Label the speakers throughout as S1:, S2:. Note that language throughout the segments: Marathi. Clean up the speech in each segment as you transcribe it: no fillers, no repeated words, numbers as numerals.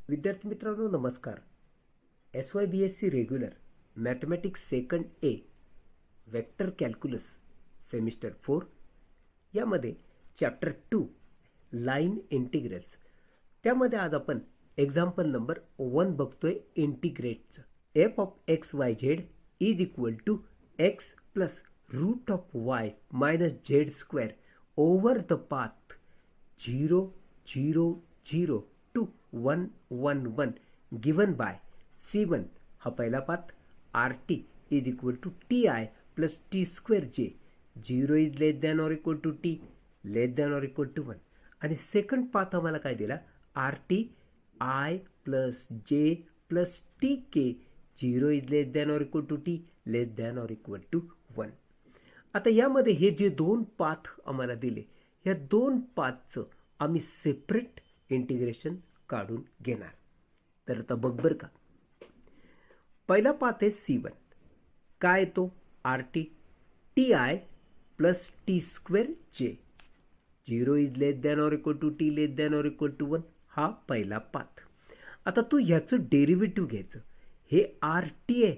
S1: विद्यार्थी मित्रांनो नमस्कार. SYBSC रेग्युलर मॅथमॅटिक्स सेकंड ए वेक्टर कॅल्क्युलस सेमिस्टर 4 यामध्ये चॅप्टर 2 लाईन इंटिग्रल्स त्यामध्ये आज आपण एक्झाम्पल नंबर 1 बघतोय इंटिग्रेटचं. F of x Y Z is equal to x plus root of Y minus Z square over the path 0 0 0 to 1 1 1 given by C1 हा पहिला path RT is equal to TI plus T square जे 0 is less than or equal to T less than or equal to 1 आणि सेकंड पाथ आम्हाला काय दिला RT I plus J plus T K 0 is less than or equal to T less than or equal to 1. आता यामध्ये हे जे दोन पाथ आम्हाला दिले या दोन पाथचं आम्ही सेपरेट इंटिग्रेशन काढून घेणार. तर आता बघ बरं का, पहिला पाथ आहे C1 काय तो RT TI plus T square जे 0 is less than or equal to T less than or equal to 1 हा पहिला पाथ. आता तू ह्याचं डेरिव्हेटिव्ह घ्यायचं. हे RT आहे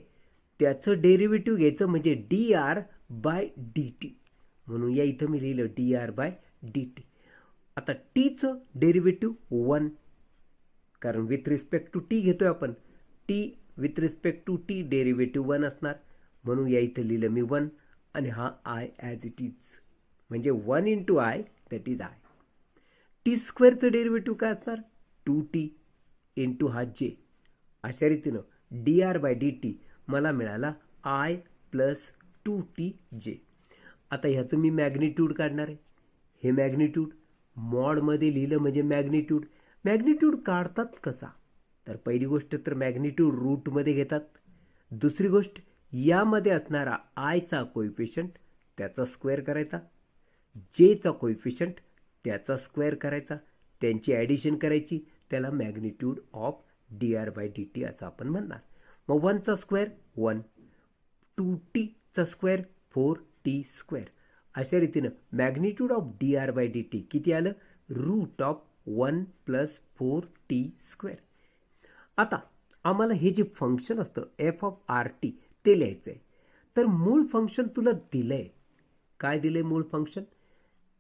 S1: त्याचं डेरिव्हेटिव्ह घ्यायचं म्हणजे dr बाय dt. म्हणून या इथं मी लिहिलं dr बाय dt. आता टीचं डेरिव्हेटिव्ह 1 कारण विथ रिस्पेक्ट टू टी घेतोय आपण. T with respect to t derivative 1 असणार म्हणून या इथं लिहिलं मी 1 आणि हा आय ॲज इट इज म्हणजे 1 into I that is I. T स्क्वेअरचं डेरिव्हेटिव्ह काय असणार 2t इंटू हा जे. अशा रीतीनं D R by D T मला मिळाला आय प्लस 2t जे. आता ह्याचं मी मॅग्निट्यूड काढणार आहे. हे मॅग्निट्यूड मॉडमध्ये लिहिलं म्हणजे मॅग्निट्यूड. मॅग्निट्यूड काढतात कसा तर पहिली गोष्ट तर मॅग्निट्यूड रूटमध्ये घेतात. दुसरी गोष्ट यामध्ये असणारा आयचा कोइफिशियंट त्याचा स्क्वेअर करायचा, जेचा कोइफिशियंट त्याचा स्क्वेअर करायचा, त्यांची ॲडिशन करायची, त्याला magnitude of D R by D t असं आपण म्हणणार. मग 1चा स्क्वेअर 1, 2tचा स्क्वेअर 4t स्क्वेअर. अशा रीतीनं magnitude of D R by D t किती आलं route of 1 plus 4t square. आता आम्हाला हे जे फंक्शन असतं एफ ऑफ आर टी ते लिहायचं आहे. तर मूळ फंक्शन तुला दिलं आहे. काय दिलं आहे मूळ function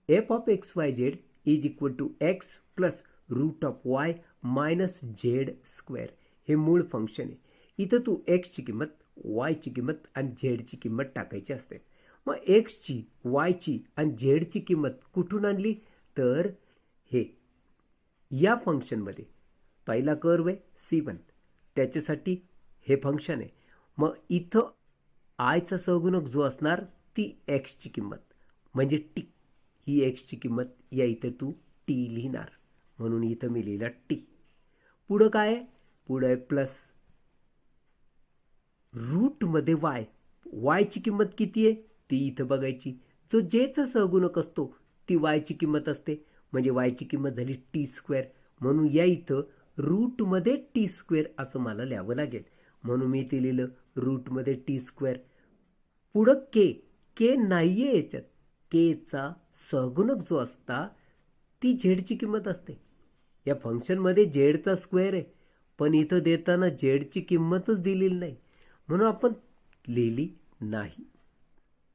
S1: f of x Y Z is equal to x plus root of Y minus Z square. हे मूळ फंक्शन आहे. इथं तू एक्सची किंमत वायची किंमत आणि झेडची किंमत टाकायची असते. मग एक्सची वायची आणि झेडची किंमत कुठून आणली तर हे या फंक्शनमध्ये पहिला कर्व आहे C1 त्याच्यासाठी हे फंक्शन आहे. मग इथं आयचा सहगुणक जो असणार ती एक्सची किंमत म्हणजे टी. ही एक्सची किंमत या इथं तू टी लिहिणार म्हणून इथं मी लिहिला टी. पुढं काय आहे पुढं आहे प्लस रूटमध्ये वाय. वायची किंमत किती आहे ती इथं बघायची. जो जेचा सहगुणक असतो ती वायची किंमत असते म्हणजे वायची किंमत झाली टी स्क्वेअर म्हणून या इथं रूटमध्ये टी स्क्वेअर असं मला लिहावं लागेल म्हणून मी ते लिहिलं रूटमध्ये टी स्क्वेअर. पुढं के नाही आहे याच्यात. केचा सहगुणक जो असता ती झेडची किंमत असते. या फंक्शनमध्ये झेडचा स्क्वेअर आहे पण इथं देताना झेडची किंमतच दिलेली नाही म्हणून आपण लिहिली नाही.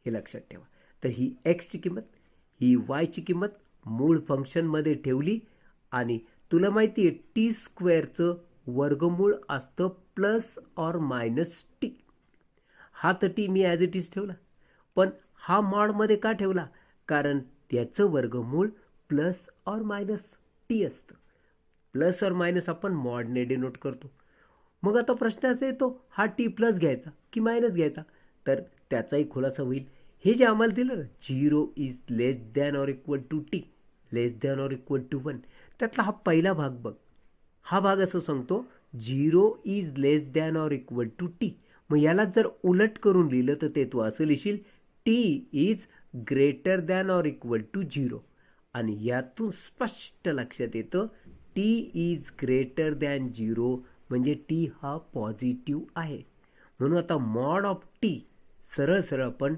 S1: हे लक्षात ठेवा. तर ही एक्सची किंमत ही वायची किंमत मूळ फंक्शनमध्ये ठेवली आणि तुला माहिती आहे टी स्क्वेअरचं वर्गमूळ असतं प्लस ऑर मायनस टी. हा तर T me as it is ठेवला पण हा मॉडमध्ये का ठेवला कारण त्याचं वर्गमूळ प्लस ऑर मायनस टी असतं. प्लस ऑर मायनस आपण मॉडने डिनोट करतो. मग आता प्रश्न असा येतो हा टी प्लस घ्यायचा की मायनस घ्यायचा तर त्याचाही खुलासा होईल. हे जे आम्हाला दिलं ना 0 is less than or equal to T less than or equal to 1 त्यातला हा पहिला भाग बघ. हा भाग असं सांगतो 0 is less than or equal to t. मग याला जर उलट करून लिहिलं तर ते तू असं लिहिशील T is greater than or equal to 0 आणि यातून स्पष्ट लक्षात येतं टी इज ग्रेटर दॅन 0 म्हणजे टी हा पॉझिटिव्ह आहे. म्हणून आता मॉड ऑफ टी सरळ सरळ आपण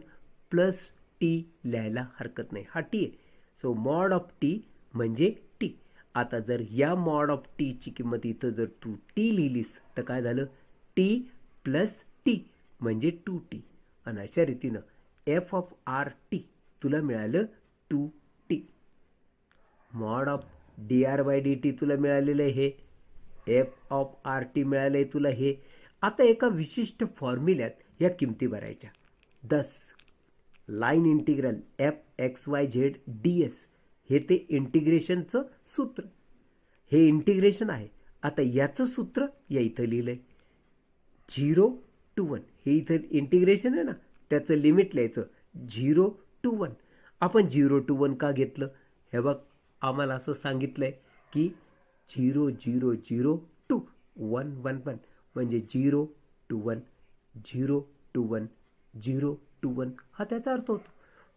S1: प्लस टी लिहायला हरकत नाही. हा टी आहे सो मॉड ऑफ टी म्हणजे टी. आता जर या मॉड ऑफ टीची किंमत इथं जर तू टी लिहिलीस तर काय झालं, टी प्लस टी म्हणजे 2t. आणि अशा रीतीनं एफ ऑफ आर टी तुला मिळालं 2t. Mod of D R by D t तुला मिळालेलं आहे हे, एफ ऑफ आर टी मिळालं आहे तुला हे. आता एका विशिष्ट फॉर्म्युल्यात या किमती भरायच्या. दस line integral F x Y z d s हे ते इंटिग्रेशनचं सूत्र, हे इंटिग्रेशन आहे. आता याचं सूत्र या इथं लिहिलं आहे 0 to 1. हे इथं इंटिग्रेशन आहे ना, त्याचं लिमिट लिहायचं 0 to 1. आपण 0 to 1 का घेतलं, हे बघ आम्हाला असं सांगितलं आहे की 0 0 0 to 1 1 1 म्हणजे 0 to 1 0 to 1 0 to 1 हा त्याचा अर्थ होतो.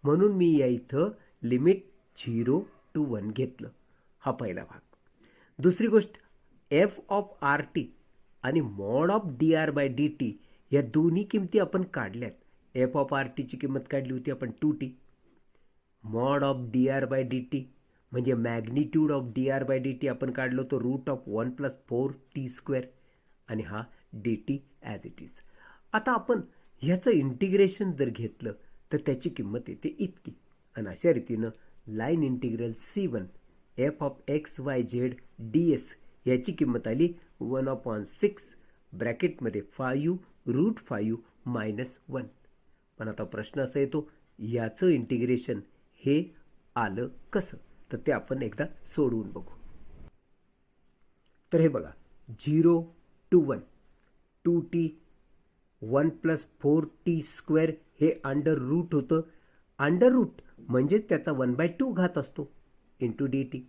S1: म्हणून मी या इथं लिमिट 0 to 1 घेतलं. हा पहिला भाग. दुसरी गोष्ट, एफ ऑफ आर टी आणि mod of D R by D t या दोन्ही किमती आपण काढल्यात. एफ ऑफ आर टीची किंमत काढली होती आपण 2t. Mod of D R by D T म्हणजे magnitude of D R by D T आपण काढलो तो रूट ऑफ 1 + 4t² आणि हा D T as it is. आता आपण ह्याचं इंटिग्रेशन जर घेतलं तर त्याची किंमत येते इतकी. आणि अशा रीतीनं line integral C1 f of x Y z d S याची किंमत आली 1/6 ब्रॅकेटमध्ये 5√5 - 1. पण आता प्रश्न असा येतो, याचं इंटिग्रेशन हे आलं कसं, तर ते आपण एकदा सोडवून बघू. तर हे बघा 0 to 1 2t 1 + 4t² हे अंडर रूट होतं. अंडर रूट म्हणजे त्याचा 1/2 घात असतो इंटू डी टी.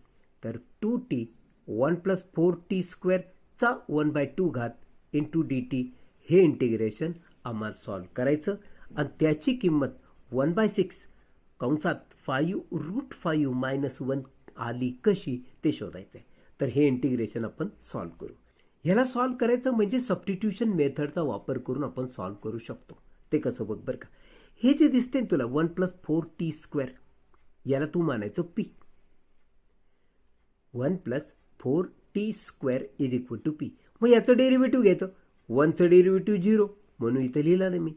S1: तर 2t 1 + 4t² चा 1/2 घात इंटू डी टी हे इंटिग्रेशन आम्हाला सॉल्व करायचं. आणि त्याची किंमत 1/6 कंसात 5√5 - 1 आली कशी ते शोधायचं आहे. तर हे इंटिग्रेशन आपण सॉल्व करू. ह्याला सॉल्व करायचं म्हणजे सबस्टिट्यूशन मेथडचा वापर करून आपण सॉल्व करू शकतो. ते कसं बघ बरं का. हे जे दिसते तुला 1 + 4t² याला तू मानायचं पी. 1 + 4t² = p. मग याचं डेरिव्हेटिव्ह घ्यायचं. 1चं डेरिव्हेटिव्ह 0 म्हणून इथं लिहिलं ना मी.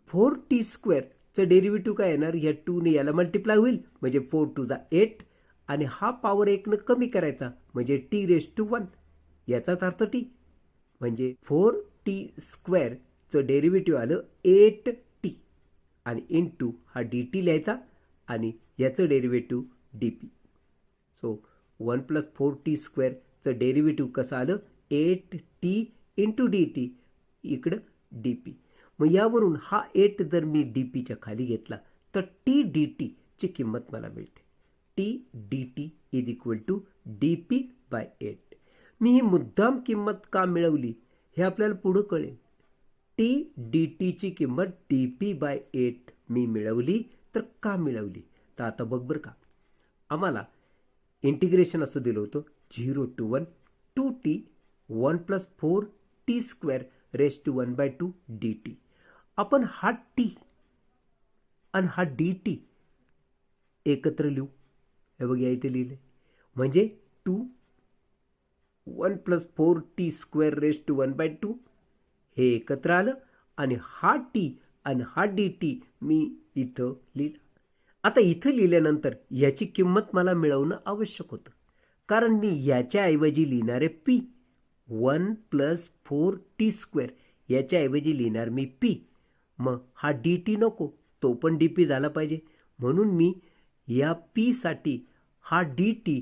S1: 4t² चं डेरिव्हेटिव्ह काय येणार, या 2ने याला मल्टिप्लाय होईल म्हणजे 4 × 2 = 8 आणि हा पॉवर 1 कमी करायचा म्हणजे t⁻1 याचाच अर्थ t. म्हणजे 4t² चं डेरिव्हेटिव्ह आलं 8t आणि इंटू हा dt लिहायचा आणि याचं डेरिव्हेटिव्ह dp. सो 1 + 4t² चं डेरिव्हेटिव्ह कसं आलं 8t इंटू dt इकडं dp. मग यावरून हा 8 जर मी dpच्या खाली घेतला तर t dt ची किंमत मला मिळते. t dt = dp/8. मी ही मुद्दाम किंमत का मिळवली हे आपल्याला पुढं कळेल. t dt ची किंमत dp/8 मी मिळवली तर का मिळवली, तर आता बघ बरं का. आम्हाला इंटिग्रेशन असं दिलं होतं 0 to 1 2t 1 + 4t² raised to 1/2 dt. आपण हा t आणि हा dt एकत्र लिहू. हे बघ या इथे लिहिले म्हणजे 1 + 4t² raised to 1/2 हे एकत्र आलं आणि हा t आणि हा dt मी इथं लिहिलं. आता इथं लिहिल्यानंतर याची किंमत मला मिळवणं आवश्यक होतं, कारण मी याच्याऐवजी लिहिणारे p 1 + 4t² याच्याऐवजी लिहिणार मी p. मग हा dt नको, तो पण dp झाला पाहिजे. म्हणून मी या p साठी हा dt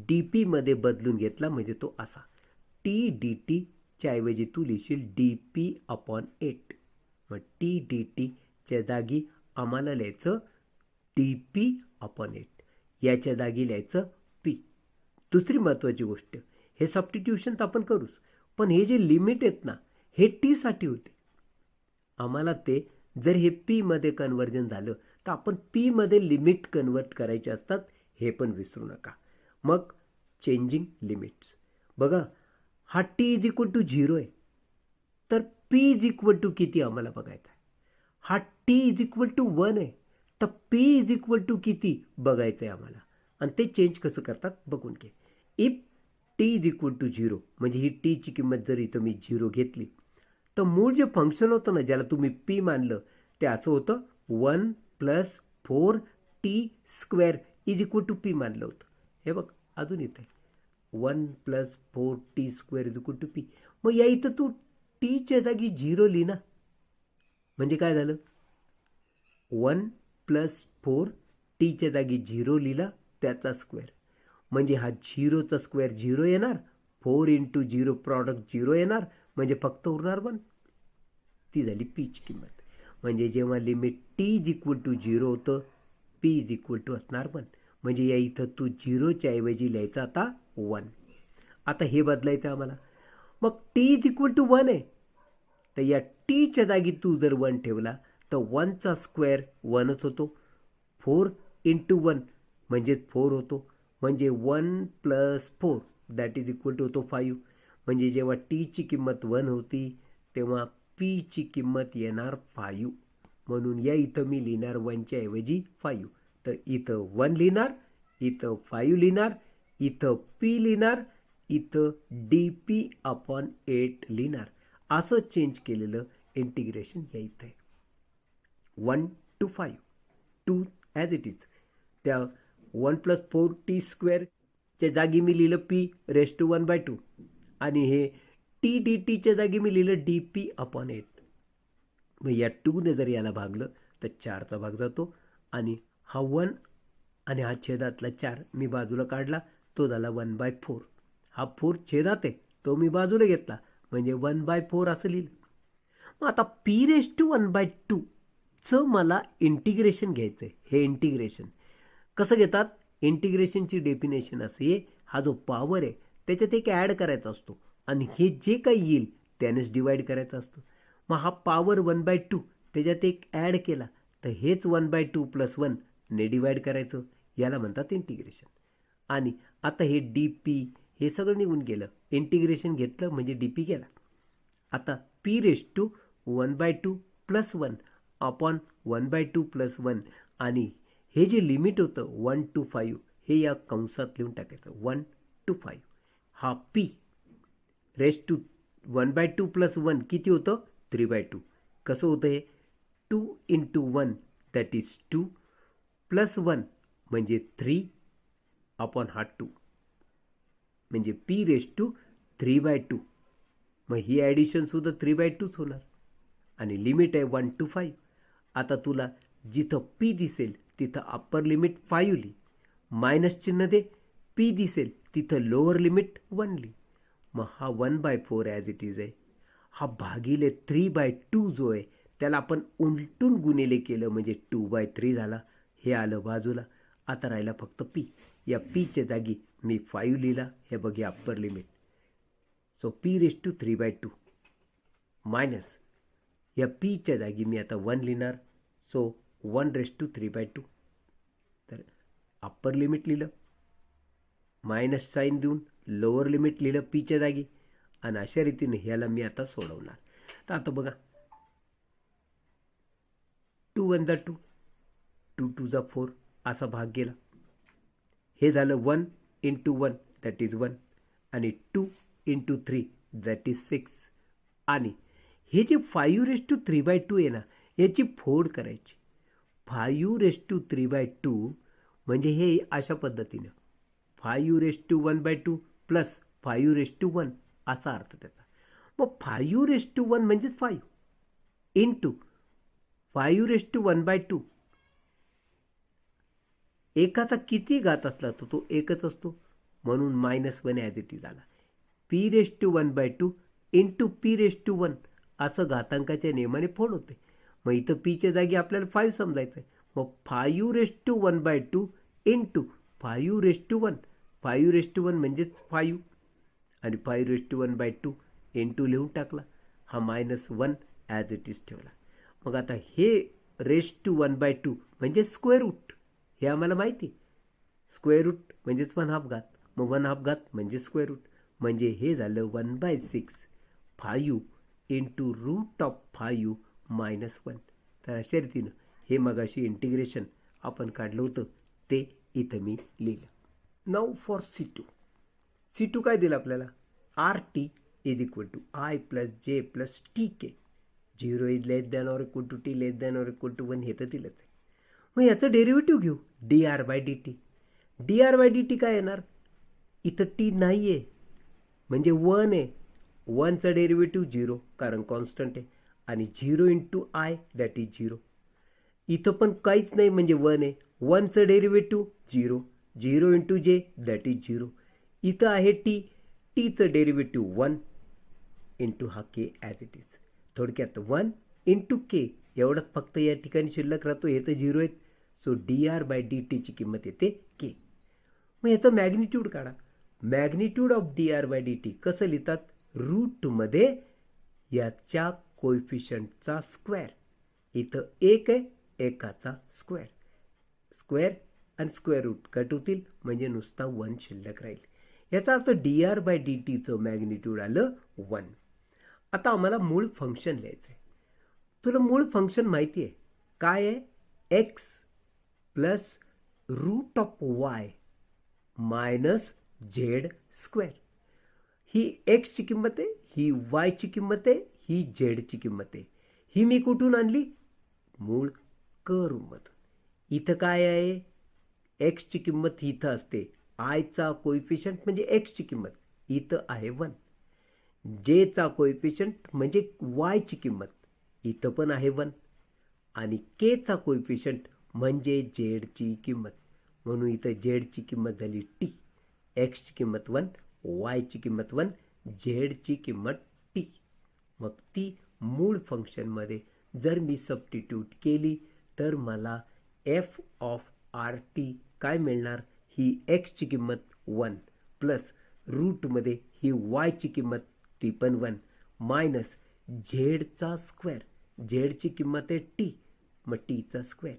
S1: dp मध्ये बदलून घेतला म्हणजे तो असा. t dt च्या ऐवजी तू लिहिशील dp/8. मग t dt च्या जागी आम्हाला लिहायचं dp/8, याच्या जागी लिहायचं p. दुसरी महत्त्वाची गोष्ट, हे सबस्टिट्यूशन तर आपण करूच, पण हे जे लिमिट आहेत ना हे t साठी होते. आम्हाला ते जर हे p मध्ये कन्व्हर्जन झालं तर आपण p मध्ये लिमिट कन्वर्ट करायचे असतात, हे पण विसरू नका. मग चेंजिंग लिमिट्स बघा, हा t = 0 आहे तर p = किती आम्हाला बघायचं आहे. हा t = 1 आहे तर p = किती बघायचं आहे आम्हाला. आणि ते चेंज कसं करतात बघून घे. If t is equal to 0 म्हणजे ही टीची किंमत जर इथं मी 0 घेतली तर मूळ जे फंक्शन होतं ना ज्याला तुम्ही पी मानलं ते असं होतं 1 + 4t² is equal to P मानलं होतं. हे बघ अजून येतं आहे 1 + 4t² is equal to P. मग या इथं तू टीच्या जागी 0 लिही ना. म्हणजे काय झालं 1 + 4 टीच्या जागी 0 लिहिला त्याचा स्क्वेअर म्हणजे हा 0चा स्क्वेअर 0 येणार 4 × 0 प्रॉडक्ट 0 येणार म्हणजे फक्त उरणार 1. ती झाली पीची किंमत. म्हणजे जेव्हा limit t is equal to 0 होतं पी इज इक्वल टू असणार 1. म्हणजे या इथं तू 0च्या ऐवजी लिहायचं आता 1. आता हे बदलायचं आम्हाला. मग टी इज इक्वल टू 1 आहे तर या टीच्या जागी तू जर 1 ठेवला तर 1चा स्क्वेअर 1च होतो. 4 × 1 म्हणजेच 4 होतो. म्हणजे 1 + 4 दॅट इज इक्वल टू होतो 5. म्हणजे जेव्हा टीची किंमत 1 होती तेव्हा पीची किंमत येणार 5. म्हणून या इथं मी लिहिणार 1च्या ऐवजी 5. तर इथं 1 लिहिणार, इथं 5 लिहिणार, इथं पी लिहिणार, इथं dp/8 लिहिणार. असं चेंज केलेलं इंटिग्रेशन या इथं आहे. 1 to 5 2 ॲज इट इज. त्या 1 + 4t² जागी मी लिहिलं p⁻²/2 आणि हे टी डी टीच्या जागी मी लिहिलं dp/8. मग या 2ने जर याला भागलं तर 4चा भाग जातो आणि हा 1 आणि हा छेदातला 4 मी बाजूला काढला तो झाला 1/4. हा 4 छेदात आहे तो मी बाजूला घेतला म्हणजे 1/4 असं लिहिलं. मग आता p⁻² चं मला इंटिग्रेशन घ्यायचं आहे. हे इंटिग्रेशन कसं घेतात. इंटिग्रेशनची डेफिनेशन असे आहे हा जो पॉवर आहे त्याच्यात एक ॲड करायचा असतो आणि हे जे काही येईल त्यानेच डिवाईड करायचं असतं. मग हा पॉवर 1/2 त्याच्यात एक ॲड केला तर हेच 1/2 + 1 ने डिवाईड करायचं. याला म्हणतात इंटिग्रेशन. आणि आता हे dp हे सगळं निघून गेलं. इंटिग्रेशन घेतलं म्हणजे dp गेला. आता p⁻² 1/2 + 1 अपॉन 1/2 + 1 आणि हे जे लिमिट होतं 1 to 5 हे या कंसात लिहून टाकायचं 1 to 5. हा p⁻² 1/2 + 1 किती होतं 3/2. कसं होतं हे 2 × 1 दॅट इज 2 + 1 म्हणजे 3 अपॉन हा 2 म्हणजे p⁻³ मग ही ॲडिशन सुद्धा 3/2च होणार आणि लिमिट आहे 1 to 5. आता तुला जिथं p दिसेल तिथं अप्पर लिमिट 5 लिही. मायनस चिन्ह दे. p दिसेल तिथं लोअर लिमिट 1 लिही. मग हा 1/4 ॲज इट इज आहे. हा भागिले 3/2 जो आहे त्याला आपण उलटून गुणिले केलं म्हणजे 2/3 झाला. हे आलं बाजूला. आता राहिला फक्त p. या pच्या जागी मी 5 लिहिला. हे बघ या upper limit. So p⁻³ minus या pच्या जागी मी आता 1 लिहिणार. सो 1⁻³/2. तर अप्पर लिमिट लिहिलं मायनस साईन देऊन लोअर लिमिट लिहिलं पीच्या जागी आणि अशा रीतीने ह्याला मी आता सोडवणार. तर आता बघा 2 × 1 = 2 2 × 2 = 4 असा भाग गेला. हे झालं 1 × 1 दॅट इज 1 आणि 2 × 3 दॅट इज 6 आणि हे जे 5⁻³ आहे ना याची फोड करायची. 5⁻³ म्हणजे हे अशा पद्धतीनं 5⁻1/2 + 5⁻1 असा अर्थ त्याचा. मग 5⁻1 म्हणजेच 5 इंटू 5⁻1/2 एकाचा किती घात असला तर तो एकच असतो म्हणून -1 ॲज इट इज आला. p⁻1/2 इंटू p⁻1 असं घातांकाच्या नियमाने फोड होते. मग इथं पीच्या जागी आपल्याला 5 समजायचं आहे. मग 5⁻1/2 इंटू 5⁻1 5⁻1 म्हणजेच 5 आणि 5⁻1/2 इंटू लिहून टाकला. हा -1 ॲज इट इज ठेवला. मग आता हे ⁻1/2 म्हणजे स्क्वेअर रूट हे आम्हाला माहिती. स्क्वेअर रूट म्हणजेच 1/2 घात. मग 1/2 घात म्हणजे स्क्वेअर रूट म्हणजे हे झालं 1/6 5 इंटू √5 -1. तर अशा रीतीनं हे मगाशी इंटिग्रेशन आपण काढलं होतं ते इथं मी लिहिलं. नाऊ फॉर C2 काय दिलं आपल्याला, R T is equal to I plus J plus T K. 0 is less than or equal to T less than or equal to 1 हे तर दिलंच आहे. मग याचं डेरिव्हेटिव्ह घेऊ, D R by D T. D R by D T काय येणार, इथं टी नाही आहे म्हणजे 1 आहे. 1चं डेरिव्हेटिव्ह 0 कारण कॉन्स्टंट आहे, आणि 0 इंटू आय दॅट इज 0. इथं पण काहीच नाही म्हणजे 1 आहे. 1चं डेरिव्हेटिव्ह 0, 0 इंटू जे दॅट इज 0. इथं आहे टी, टीचं डेरिव्हेटिव्ह 1 इंटू हा के ॲज इट इज. थोडक्यात 1 इंटू के एवढंच फक्त या ठिकाणी शिल्लक राहतो. हे तर 0 आहेत. So d R by d टीची किंमत येते के. मग याचं मॅग्निट्यूड काढा. Magnitude of D R by D t कसं लिहितात, रूटमध्ये याच्या कोएफिशियंटचा स्क्वेअर. इथं 1 आहे, एकाचा स्क्वेअर. स्क्वेअर आणि स्क्वेअर रूट कट होतील म्हणजे नुसता 1 शिल्लक राहील. याचा अर्थ डी आर बाय डी टीचं मॅग्निट्यूड आलं 1. आता आम्हाला मूळ फंक्शन लिहायचं आहे. तुला मूळ फंक्शन माहिती आहे काय आहे, X plus root of Y minus Z square. ही एक्सची किंमत आहे, ही वायची किंमत आहे, ही झेडची किंमत आहे. ही मी कुठून आणली, मूळ कर्वमधून. इथं काय आहे, एक्सची किंमत इथं असते, आयचा कोएफिशियंट म्हणजे एक्सची किंमत इथं आहे 1. जेचा कोएफिशियंट म्हणजे वायची किंमत इथं पण आहे 1, आणि केचा कोएफिशियंट म्हणजे झेडची किंमत म्हणून इथं झेडची किंमत झाली टी. एक्सची किंमत 1, वायची किंमत 1, झेडची किंमत टी. मग ती मूळ फंक्शनमध्ये जर मी सबस्टिट्यूट केली तर मला एफ ऑफ आर टी काय मिळणार, ही एक्सची किंमत 1 प्लस रूटमध्ये ही वायची किंमत ती पण 1 मायनस झेडचा स्क्वेअर. झेडची किंमत आहे टी, मग टीचा स्क्वेअर.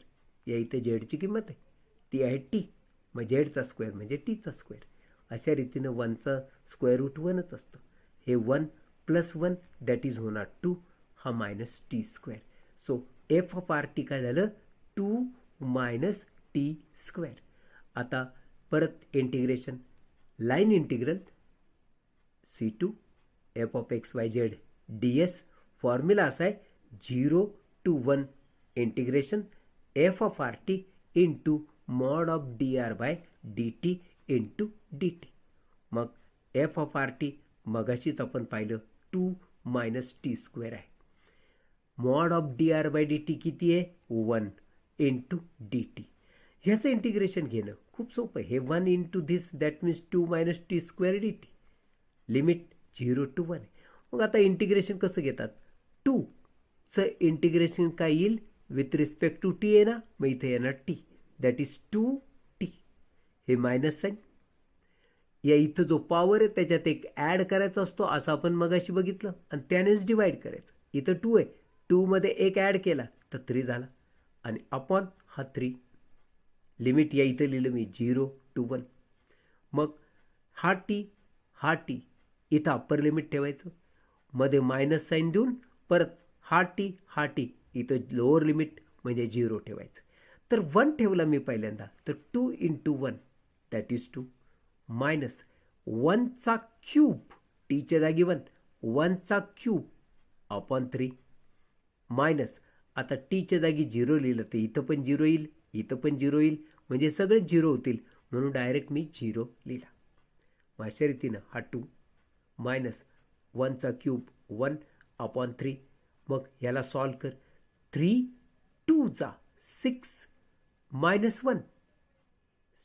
S1: या इथे झेडची किंमत आहे ती आहे टी, मग झेडचा स्क्वेअर म्हणजे टीचा स्क्वेअर. अशा रीतीनं 1चा स्क्वेअर रूट 1च असतं. हे 1 प्लस 1 दॅट इज होणार 2, हा minus t square. So f of r t काय झालं, 2 मायनस टी स्क्वेअर. आता परत integration, line integral C2 f of x Y z d s. Formula असा आहे 0 to 1 integration f of r t into mod of D R by D t into d t. मग एफ ऑफ आर टी मगाशीच आपण पाहिलं 2 मायनस टी स्क्वेअर आहे. Mod of D R by D t किती आहे, 1 इंटू डी टी. ह्याचं इंटिग्रेशन घेणं खूप सोपं आहे. हे 1 into this that means 2 minus t square D T. Limit 0 to 1 आहे. मग आता इंटिग्रेशन कसं घेतात, 2चं इंटिग्रेशन काय येईल विथ रिस्पेक्ट टू टी आहे ना, मग इथे येणार टी दॅट इज 2t. हे मायनस साईन, या इथं जो पॉवर आहे त्याच्यात एक ॲड करायचा असतो असं आपण मगाशी बघितलं, आणि त्यानेच डिवाइड करायचं. इथं 2 आहे, 2 मध्ये एक ॲड केला तर 3 झाला, आणि अपॉन हा 3. लिमिट या इथं लिहिलं मी 0 to 1. मग हा टी इथं अप्पर लिमिट ठेवायचं, मध्ये मायनस साईन देऊन परत हा टी इथं लोअर लिमिट म्हणजे 0 ठेवायचं. तर 1 ठेवला मी पहिल्यांदा, तर 2 इंटू 1 दॅट इज 2 मायनस 1चा क्यूब, टीच्या जागी 1, 1चा क्यूब अपॉन 3 मायनस, आता टीच्या जागी 0 लिहिलं तर इथं पण 0 येईल, इथं पण 0 येईल, म्हणजे सगळेच 0 होतील म्हणून डायरेक्ट मी 0 लिहिला. अशा रीतीनं हा 2 मायनस 1चा क्यूब 1 अपॉन 3. मग याला सॉल्व कर, 3 2 जा 6 मायनस 1,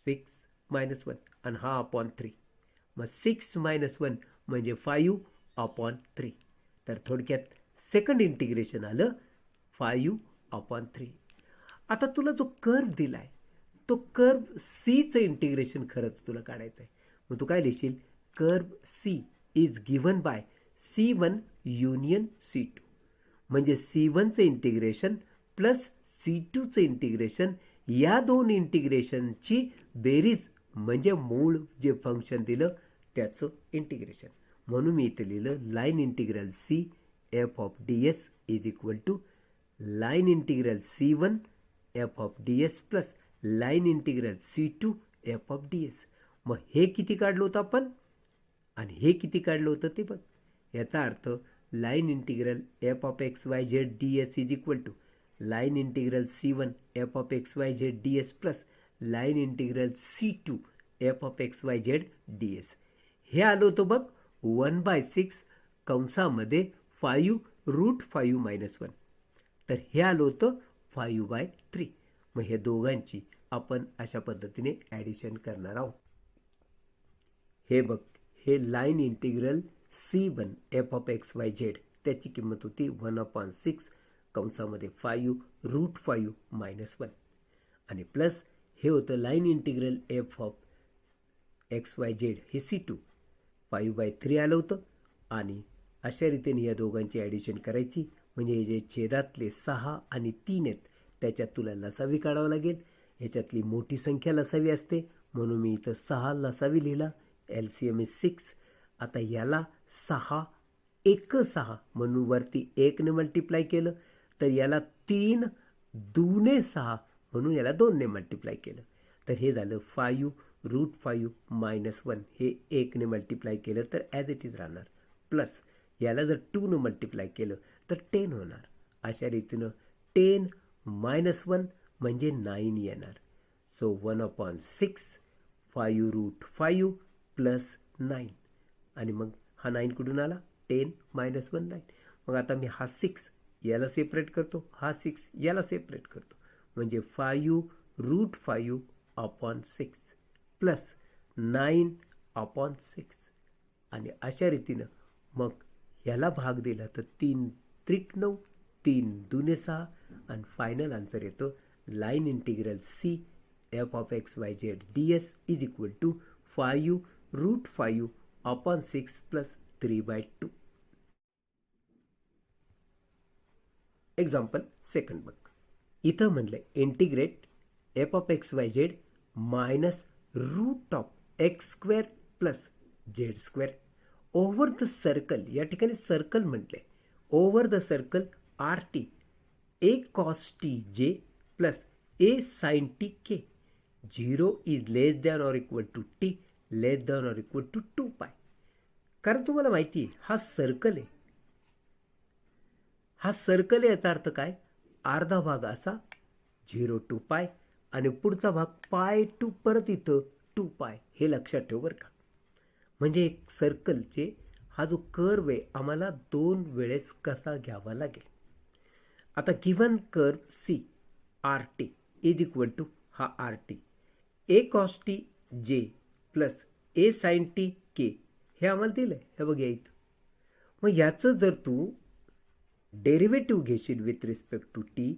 S1: 6 मायनस 1 आणि हा अपॉन 3. मग 6 मायनस 1 म्हणजे 5 अपॉन 3. तर थोडक्यात सेकंड इंटिग्रेशन आलं 5 अपॉन 3. आता तुला जो कर्व दिला आहे तो कर्व सीचं इंटिग्रेशन खरंच तुला काढायचं आहे. मग तू काय लिहिशील, curve C is given by C1 union C2. म्हणजे C1चं इंटिग्रेशन प्लस C2चं इंटिग्रेशन, या दोन इंटिग्रेशनची बेरीज म्हणजे मूळ जे फंक्शन दिलं त्याचं इंटिग्रेशन. म्हणून मी इथे लिहिलं line integral C f of d s is equal to line integral C1 f of d s plus line integral C2 f of d s. मग हे किती काढलं होतं आपण आणि हे किती काढलं होतं ते बघ. याचा अर्थ line integral f of x Y z d s is equal to line integral C1 f of x Y z d s plus line integral C2 f of x Y z d s. हे आलं होतं बघ 1/6 कंसामध्ये 5√5 - 1. तर हे आलं होतं 5/3. मग हे दोघांची आपण अशा पद्धतीने ॲडिशन करणार आहोत. हे बघ, हे line integral C1 f of x Y Z त्याची किंमत होती 1/6 कंसामध्ये 5√5 - 1 आणि प्लस हे होतं line integral f of x Y Z हे C2 5/3 आलं होतं. आणि अशा रीतीने या दोघांची ॲडिशन करायची म्हणजे हे जे छेदातले 6 आणि 3 आहेत त्याच्यात तुला लसावी काढावं लागेल. ह्याच्यातली मोठी संख्या लसावी असते म्हणून मी इथं 6 लसावी लिहिला. LCM is 6. आता याला 6 1 6 म्हणून वरती 1 ने मल्टिप्लाय केलं तर याला 3 2 6 म्हणून याला 2 ने मल्टिप्लाय केलं तर हे झालं 5√5 - 1. हे 1 ने मल्टिप्लाय केलं तर ॲज इट इज राहणार प्लस याला जर 2 ने मल्टिप्लाय केलं तर 10 होणार. अशा रीतीनं 10 - 1 म्हणजे 9 येणार. सो 1/6 5√5 प्लस 9 आणि मग हा 9 कुठून आला 10 - 1 9. मग आता मी हा 6 याला सेपरेट करतो, हा 6 याला सेपरेट करतो म्हणजे 5√5/6 प्लस 9/6 आणि अशा रीतीनं मग याला भाग दिला तर 3 त्रिक 9 3 2 6 आणि फायनल आन्सर येतो line integral C f of x Y z d s is equal to 5√5/6 plus 3/2. Example second बघ. इथं म्हणलं integrate f of x Y z minus √(x² plus z² over the circle. या ठिकाणी सर्कल म्हटले over the circle RT a cos t j plus a sin t k. 0 is less than or equal to t less than or equal to 2π. कारण तुम्हाला माहिती आहे हा सर्कल आहे, हा सर्कल आहे. याचा अर्थ काय, अर्धा भाग असा 0 to π आणि पुढचा भाग पाय टू परत इथं 2π. हे लक्षात ठेव बरं का. म्हणजे एक सर्कलचे हा जो कर्व आहे आम्हाला 2 वेळेस कसा घ्यावा लागेल. आता given curve C RT is equal to हा RT a cos t j plus a sin t k हे आम्हाला दिलं आहे. हे बघ या इथं. मग याचं जर तू डेरिव्हेटिव्ह घेशील विथ रिस्पेक्ट टू t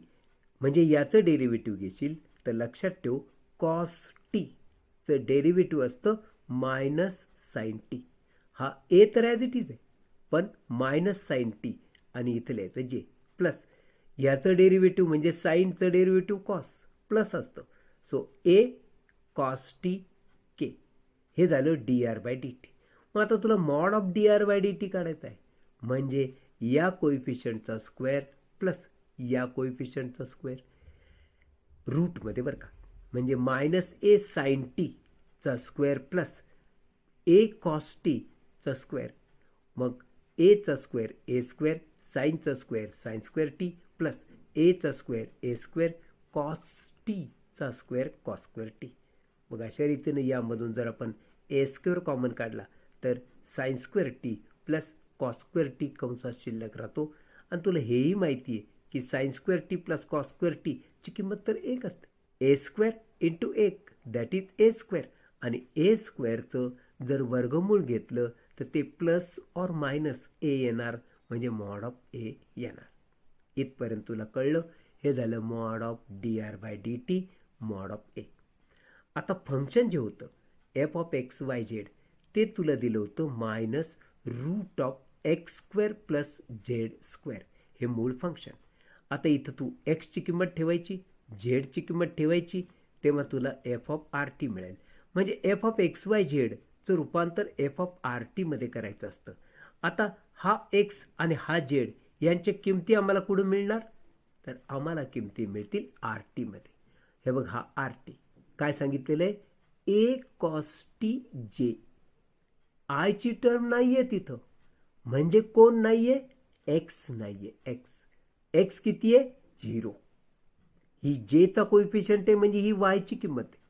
S1: म्हणजे याचं डेरिव्हेटिव्ह घेशील तर लक्षात ठेव कॉस टीचं डेरिव्हेटिव्ह असतं मायनस साइन टी. हा ए तर ॲज इट इज आहे पण मायनस साइन टी आणि इथं लिहायचं जे प्लस याचं डेरिव्हेटिव्ह म्हणजे साईनचं डेरिव्हेटिव्ह कॉस प्लस असतं. सो ए कॉस टी के हे झालं dr/dt. मग आता तुला मॉड ऑफ dr/dt काढायचं आहे म्हणजे या कोइफिशियंटचा स्क्वेअर प्लस या कोइफिशियंटचा स्क्वेअर रूटमध्ये बरं का. म्हणजे मायनस ए साइन टीचा स्क्वेअर प्लस ए कॉस टीचा स्क्वेअर. मग एचा स्क्वेअर ए स्क्वेअर साईनचा square sine square T plus एचा स्क्वेअर ए स्क्वेअर कॉस टीचा स्क्वेअर कॉस स्क्वेअर टी. मग अशा रीतीने यामधून जर आपण ए स्क्वेअर कॉमन काढला तर sign square T plus cos square T कंसात शिल्लक राहतो. आणि तुला हेही माहिती आहे की sign square T plus cos square टीची किंमत तर एक असते. ए स्क्वेअर इंटू एक दॅट इज ए स्क्वेअर. आणि ए स्क्वेअरचं जर वर्गमूळ घेतलं तर ते प्लस ऑर मायनस ए येणार म्हणजे मॉड ऑफ ए येणार. इथपर्यंत तुला कळलं. हे झालं mod of dr/dt mod of A. आता फंक्शन जे होतं F of x Y Z ते तुला दिलं होतं -√(x² प्लस z². हे मूळ फंक्शन. आता इथं तू एक्सची किंमत ठेवायची झेडची किंमत ठेवायची तेव्हा तुला एफ ऑफ आर टी मिळेल. म्हणजे एफ ऑफ एक्स वाय झेडचं रूपांतर एफ ऑफ आर टीमध्ये करायचं असतं. आता हा एक्स आणि हा झेड यांच्या किमती आम्हाला कुठं मिळणार तर आम्हाला किमती मिळतील आर टीमध्ये. हे बघ हा आर टी काय सांगितलेलं आहे ए कॉस टी जे. आयची टर्म नाहीये तिथं, म्हणजे कोण नाहीये? एक्स नाहीये. एक्स किती आहे? 0. ही जेचा कोइफिशियंट आहे म्हणजे ही वायची किंमत आहे.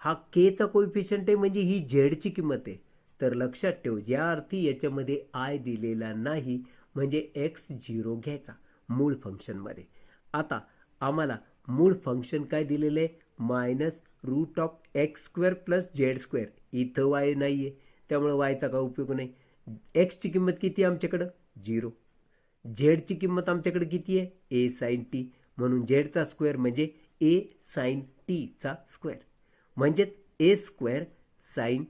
S1: हा केचा कोइफिशियंट आहे म्हणजे ही झेडची किंमत आहे. तर लक्षात ठेव, ज्या अर्थी याच्यामध्ये आय दिलेला नाही म्हणजे एक्स 0 घ्यायचा मूळ फंक्शनमध्ये. आता आम्हाला मूळ फंक्शन काय दिलेलं आहे? -√x² + z². इथं वाय नाही आहे, त्यामुळे वायचा काय उपयोग नाही. एक्सची किंमत किती आहे आमच्याकडं? 0. झेडची किंमत आमच्याकडे किती आहे? ए साइन टी. म्हणून झेडचा स्क्वेअर म्हणजे ए साइन टीचा स्क्वेअर, म्हणजेच a² साइन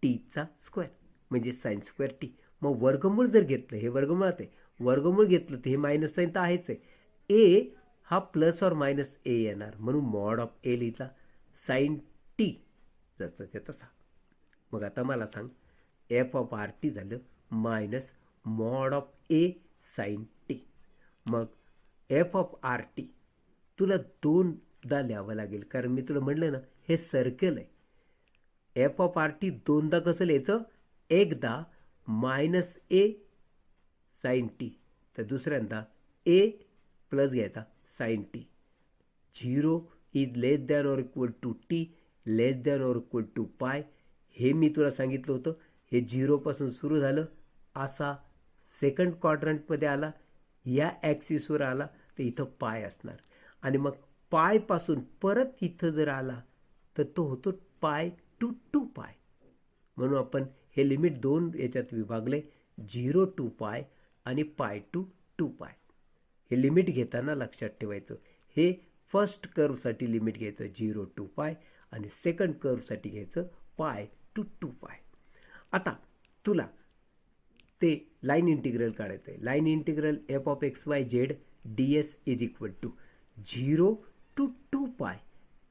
S1: टीचा स्क्वेअर म्हणजे साइन स्क्वेअर टी. मग वर्गमूळ जर घेतलं, हे वर्गमूळात आहे, वर्गमूळ घेतलं तर हे मायनस साइन तर आहेच आहे. ए हा प्लस और मायनस ए येणार, म्हणून मॉड ऑफ ए लिहिला. साइन टी जसंच्या तसा. मग आता मला सांग, एफ ऑफ आर टी झालं minus mod of a sine t. मग एफ ऑफ आर टी तुला दोनदा लिहावं लागेल, कारण मी तुला म्हणलं ना हे सर्कल आहे. एफ ऑफ आर टी दोनदा कसं लिहायचं? एकदा मायनस ए साइन टी, तर दुसऱ्यांदा ए प्लस घ्यायचा sine t. 0 is less than or equal to T, less than or equal to pi. हे मी तुला सांगितलं होतं. हे 0पासून सुरू झालं, असा सेकंड क्वाड्रंटमध्ये आला, या ॲक्सिसवर आला तर इथं पाय असणार. आणि मग पायपासून परत इथं जर आला तर तो होतो पाय टू 2 पाय. म्हणून आपण हे लिमिट दोन याच्यात विभागले, 0 टू पाय आणि पाय टू 2 पाय. हे लिमिट घेताना लक्षात ठेवायचं, हे फर्स्ट कर्वसाठी लिमिट घ्यायचं 0 टू पाय आणि सेकंड कर्वसाठी घ्यायचं पाय टू 2 पाय. आता तुला ते लाईन इंटिग्रल काढायचं आहे. Line integral f of x Y z d s is equal to 0 to 2 pi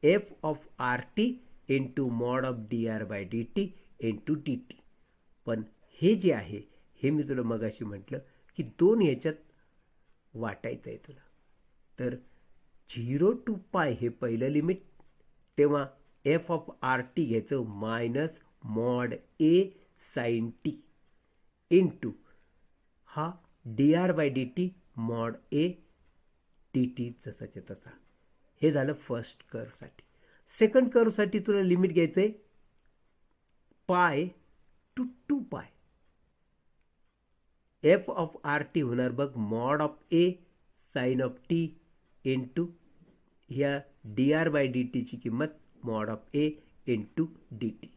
S1: f of r t into mod of D R by D t into d t. पण हे जे आहे हे मी तुला मगाशी म्हटलं की दोन ह्याच्यात वाटायचं आहे तुला. तर 0 टू पाय हे पहिलं लिमिट, तेव्हा एफ ऑफ आर टी घ्यायचं minus mod a sine t into हा d R by D t mod a d t जसाच्या तसा. हे झालं फर्स्ट कर्वसाठी. सेकंड कर्वसाठी तुला लिमिट घ्यायचं आहे पाय to 2 pi. F of r t होणार बघ mod of a sine of t into ह्या डी आर बाय डी टीची किंमत mod of A into d t.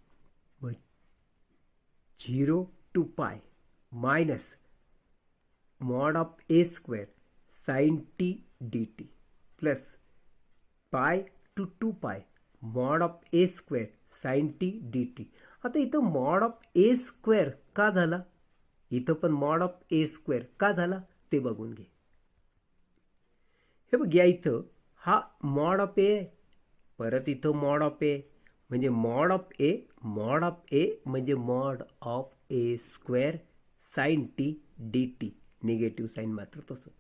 S1: 0 to pi minus mod of A square sine T D t plus pi to 2 pi mod of A square sine T D t. आता इथं मॉड ऑफ ए स्क्वेअर का झाला, इथं पण मॉड ऑफ ए स्क्वेअर का झाला ते बघून घे. हे बघ, या इथं हा मॉड ऑफ ए, परत इथं मॉड ऑफ ए, म्हणजे मॉड ऑफ ए म्हणजे mod of A square sine T D T, negative sine मात्र तसं.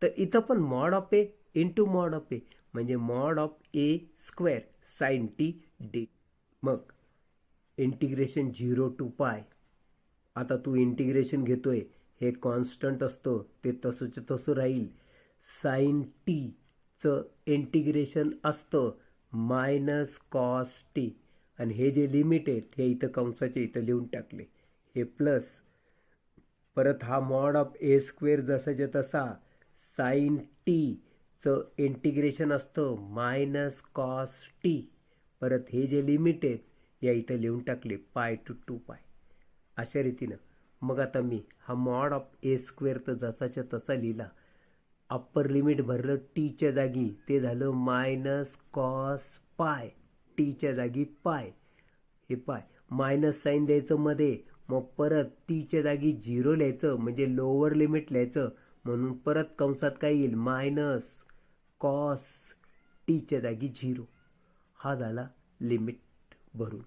S1: तर इथं पण mod of A into mod of A म्हणजे mod of A square sine T D. मग इंटिग्रेशन 0 टू पाय. आता तू इंटिग्रेशन घेतोय, हे कॉन्स्टंट असतं ते तसंच तसं राहील. साइन टीचं इंटिग्रेशन असतं मायनस कॉस टी, आणि हे जे लिमिट आहेत हे इथं कंसाचे इथं लिहून टाकले, हे प्लस परत हा मॉड ऑफ ए स्क्वेअर जसाच्या तसा साइन टीचं इंटिग्रेशन असतं मायनस कॉस टी. परत हे जे लिमिट आहेत या इथं लिहून टाकले पाय टू 2 पाय अशा रीतीनं. मग आता मी हा मॉड ऑफ ए स्क्वेअर तर जसाच्या तसा लिहिला, अप्पर लिमिट भरलं टीच्या जागी, ते झालं मायनस कॉस पाय, टीच्या जागी पाय, हे पाय मायनस साईन द्यायचं मध्ये, मग परत टीच्या जागी 0 लिहायचं म्हणजे लोअर लिमिट लिहायचं, म्हणून परत कंसात काय येईल मायनस कॉस टीच्या जागी 0. हा झाला लिमिट भरून.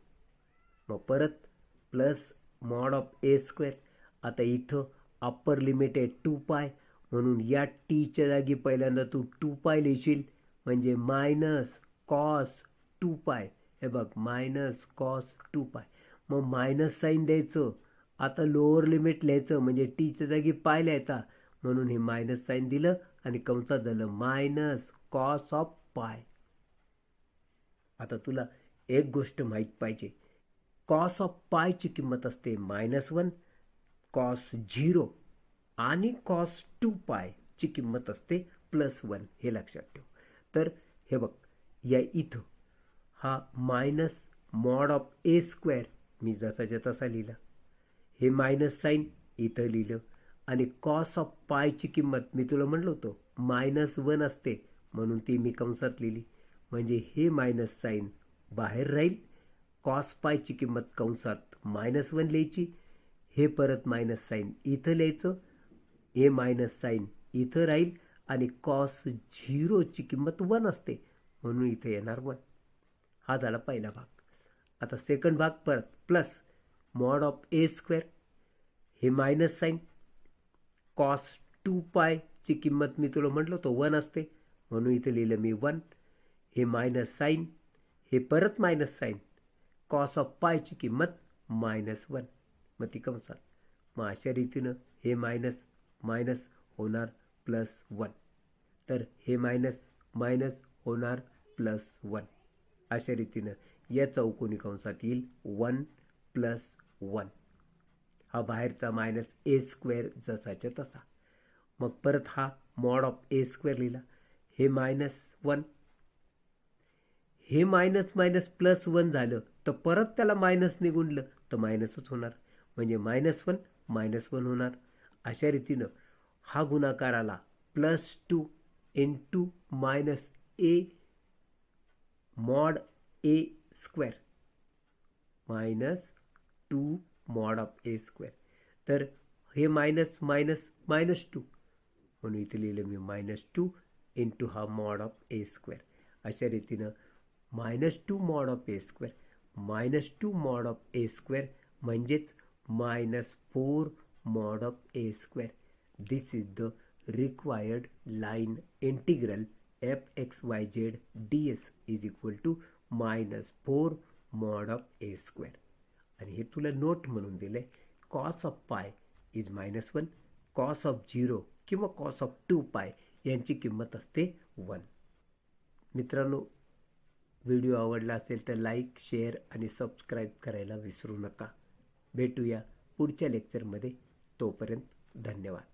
S1: मग परत plus mod of A square. आता इथं अप्पर लिमिट आहे 2 पाय, म्हणून या टीच्या जागी पहिल्यांदा तू 2 पाय लिहिशील म्हणजे मायनस कॉस 2 पाय, हे बघ मायनस कॉस 2π. मग मायनस साईन द्यायचं. आता लोअर लिमिट लिहायचं म्हणजे टीच्या जागी पाय लिहायचा. म्हणून हे मायनस साईन दिलं आणि कंसात झालं मायनस कॉस ऑफ पाय. आता तुला एक गोष्ट माहीत पाहिजे, कॉस ऑफ पायची किंमत असते -1, कॉस 0 आणि कॉस 2π ची किंमत असते +1. हे लक्षात ठेव. तर हे बघ, या इथं हा मायनस मॉड ऑफ a² मी जसाच्या तसा लिहिला. हे मायनस साईन इथं लिहिलं आणि कॉस ऑफ पायची किंमत मी तुला म्हणलं होतं -1 असते म्हणून ती मी कंसात लिहिली. म्हणजे हे मायनस साईन बाहेर राहील, कॉस पायची किंमत कंसात -1 लिहायची. हे परत मायनस साईन इथं लिहायचं. हे मायनस साईन इथं राहील आणि कॉस 0ची किंमत 1 असते म्हणून इथे येणार 1. हा झाला पहिला भाग. आता सेकंड भाग परत प्लस मॉड ऑफ a². हे मायनस साईन कॉस 2π ची किंमत मी तुला म्हटलं होतं 1 असते म्हणून इथे लिहिलं मी 1. हे मायनस साईन, हे परत मायनस साईन, कॉस ऑफ पायची किंमत -1. मग ती कंसात. मग अशा रीतीनं हे मायनस मायनस होणार +1. तर हे मायनस मायनस होणार +1. अशा रीतीनं या चौकोनी कंसात येईल 1 + 1. हा बाहेरचा -a² जसाच्या तसा. मग परत हा मॉड ऑफ a² लिहिला. हे -1. हे मायनस मायनस +1 झालं तर परत त्याला मायनस निगुणलं तर मायनसच होणार. म्हणजे -1 -1 होणार. अशा रीतीनं हा गुणाकार आला +2 × -a mod a² -2 mod of a². तर हे मायनस मायनस -2 म्हणून इथे लिहिलं मी -2 × हा मॉड ऑफ a². अशा रीतीनं -2 mod of a² -2 mod of a² म्हणजेच -4 mod of a². This is the required line integral f(x,y,z) ds is equal to -4 mod of a². आणि हे तुला नोट म्हणून दिलंय. Cos of pi is -1, cos of 0 किंवा कॉस ऑफ 2π यांची किंमत असते 1. मित्रांनो, व्हिडिओ आवडला असेल तर लाईक, शेअर आणि सबस्क्राईब करायला विसरू नका. भेटूया पुढच्या लेक्चरमध्ये. तोपर्यंत धन्यवाद.